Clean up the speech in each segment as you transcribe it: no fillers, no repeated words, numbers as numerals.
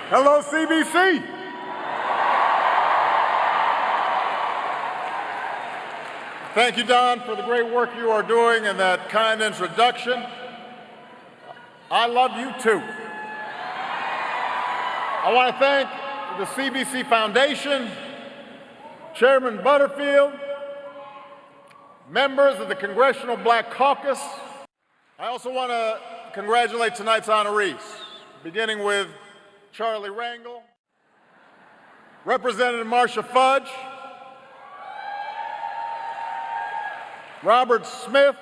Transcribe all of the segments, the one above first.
Hello, CBC. Thank you, Don, for the great work you are doing and that kind introduction. I love you too. I want to thank the CBC Foundation, Chairman Butterfield, members of the Congressional Black Caucus. I also want to congratulate tonight's honorees, beginning with Charlie Rangel, Representative Marcia Fudge, Robert Smith,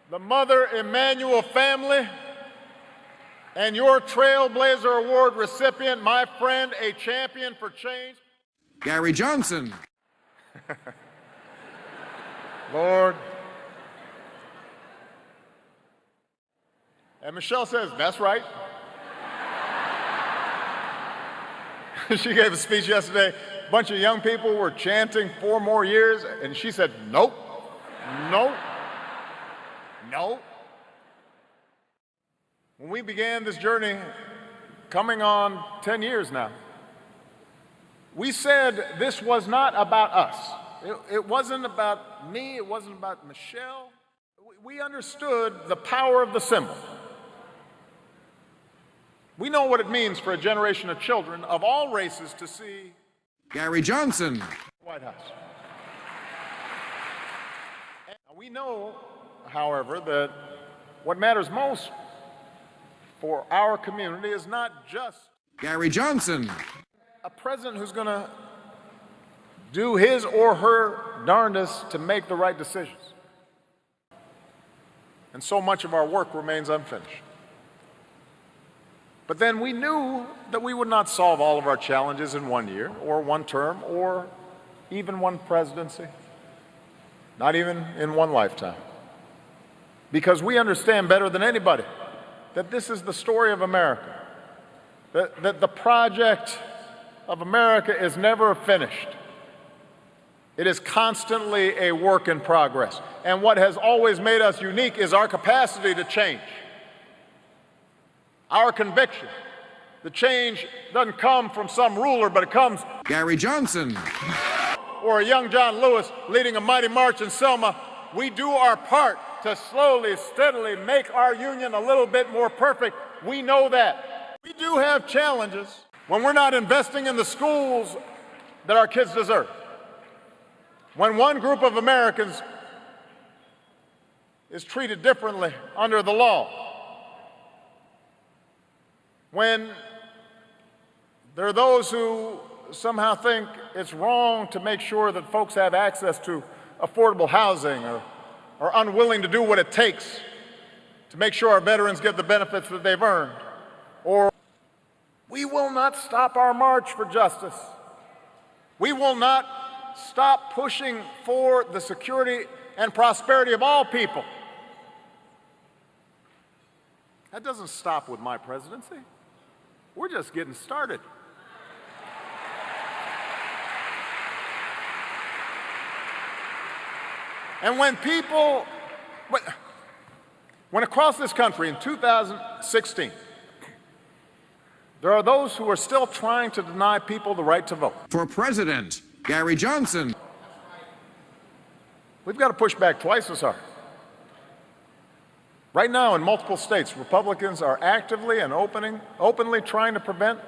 the Mother Emanuel family, and your Trailblazer Award recipient, my friend, a champion for change, Gary Johnson. Lord. And Michelle says, that's right. She gave a speech yesterday. A bunch of young people were chanting 4 more years, and she said, nope, nope, nope. When we began this journey, coming on 10 years now, we said this was not about us. It wasn't about me. It wasn't about Michelle. We understood the power of the symbol. We know what it means for a generation of children of all races to see Gary Johnson. White House. And we know, however, that what matters most for our community is not just Gary Johnson. A president who's going to do his or her darndest to make the right decisions. And so much of our work remains unfinished. But then we knew that we would not solve all of our challenges in 1 year, or 1 term, or even 1 presidency, not even in 1 lifetime. Because we understand better than anybody that this is the story of America, that the project of America is never finished. It is constantly a work in progress. And what has always made us unique is our capacity to change. Our conviction. The change doesn't come from some ruler, but it comes Gary Johnson. Or a young John Lewis leading a mighty march in Selma. We do our part to slowly, steadily make our union a little bit more perfect. We know that. We do have challenges when we're not investing in the schools that our kids deserve. When one group of Americans is treated differently under the law. When there are those who somehow think it's wrong to make sure that folks have access to affordable housing or are unwilling to do what it takes to make sure our veterans get the benefits that they've earned. Or we will not stop our march for justice. We will not stop pushing for the security and prosperity of all people. That doesn't stop with my presidency. We're just getting started. And when across this country in 2016, there are those who are still trying to deny people the right to vote. For President, Gary Johnson. We've got to push back twice as hard. Right now, in multiple states, Republicans are actively and openly trying to prevent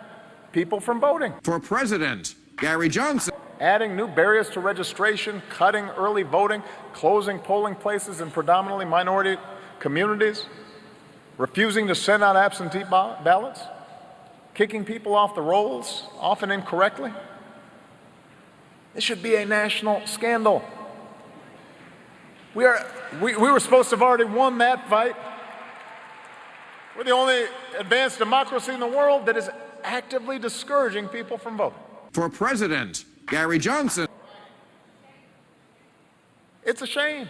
people from voting. For President, Gary Johnson. Adding new barriers to registration, cutting early voting, closing polling places in predominantly minority communities, refusing to send out absentee ballots, kicking people off the rolls, often incorrectly. This should be a national scandal. We were supposed to have already won that fight. We're the only advanced democracy in the world that is actively discouraging people from voting. For President, Gary Johnson. It's a shame.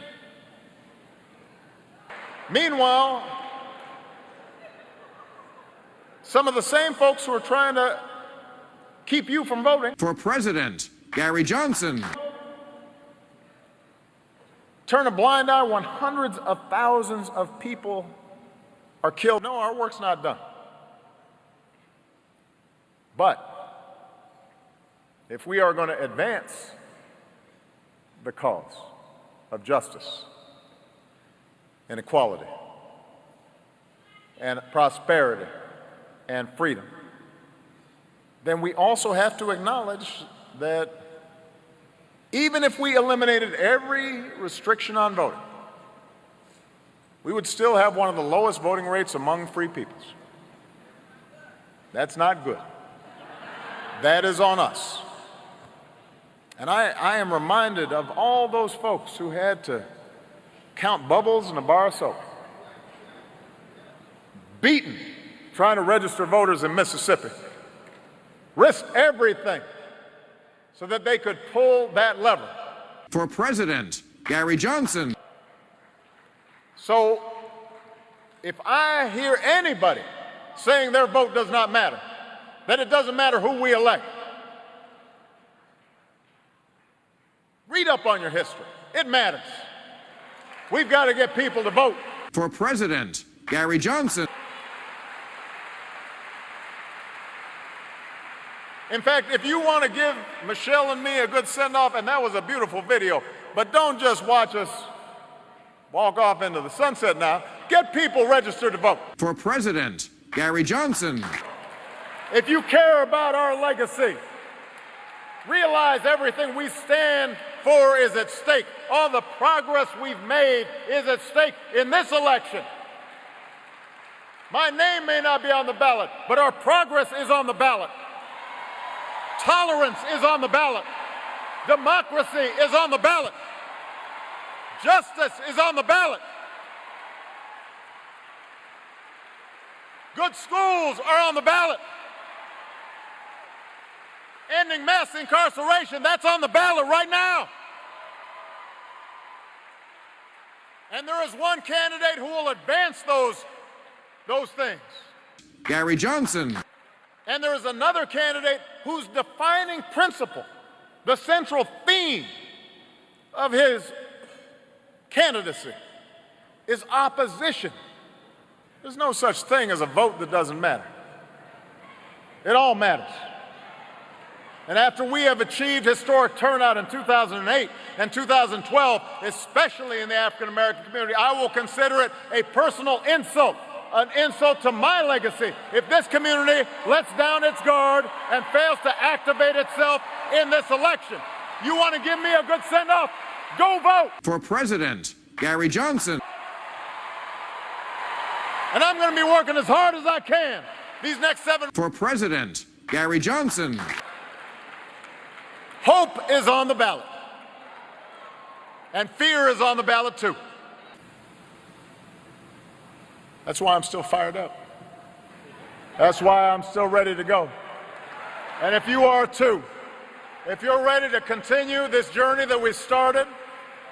Meanwhile, some of the same folks who are trying to keep you from voting. For President, Gary Johnson. Turn a blind eye when hundreds of thousands of people are killed. No, our work's not done. But if we are going to advance the cause of justice and equality and prosperity and freedom, then we also have to acknowledge that even if we eliminated every restriction on voting, we would still have one of the lowest voting rates among free peoples. That's not good. That is on us. And I am reminded of all those folks who had to count bubbles in a bar of soap, beaten trying to register voters in Mississippi, risked everything so that they could pull that lever. For President, Gary Johnson. So if I hear anybody saying their vote does not matter, that it doesn't matter who we elect, read up on your history. It matters. We've got to get people to vote. For President, Gary Johnson. In fact, if you want to give Michelle and me a good send-off, and that was a beautiful video, but don't just watch us walk off into the sunset now, get people registered to vote. For President, Gary Johnson. If you care about our legacy, realize everything we stand for is at stake. All the progress we've made is at stake in this election. My name may not be on the ballot, but our progress is on the ballot. Tolerance is on the ballot. Democracy is on the ballot. Justice is on the ballot. Good schools are on the ballot. Ending mass incarceration, that's on the ballot right now. And there is one candidate who will advance those things. Gary Johnson. And there is another candidate whose defining principle, the central theme of his candidacy, is opposition. There's no such thing as a vote that doesn't matter. It all matters. And after we have achieved historic turnout in 2008 and 2012, especially in the African American community, I will consider it a personal insult, an insult to my legacy, if this community lets down its guard and fails to activate itself in this election. You want to give me a good send-off? Go vote! For President, Gary Johnson. And I'm going to be working as hard as I can these next 7. For President, Gary Johnson. Hope is on the ballot. And fear is on the ballot too. That's why I'm still fired up. That's why I'm still ready to go. And if you are too, if you're ready to continue this journey that we started,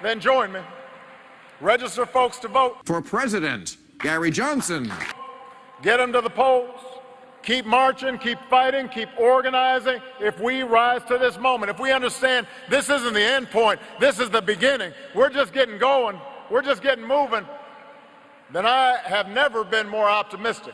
then join me. Register folks to vote. For President, Gary Johnson. Get them to the polls. Keep marching, keep fighting, keep organizing. If we rise to this moment, if we understand this isn't the end point, this is the beginning, we're just getting going, we're just getting moving, then I have never been more optimistic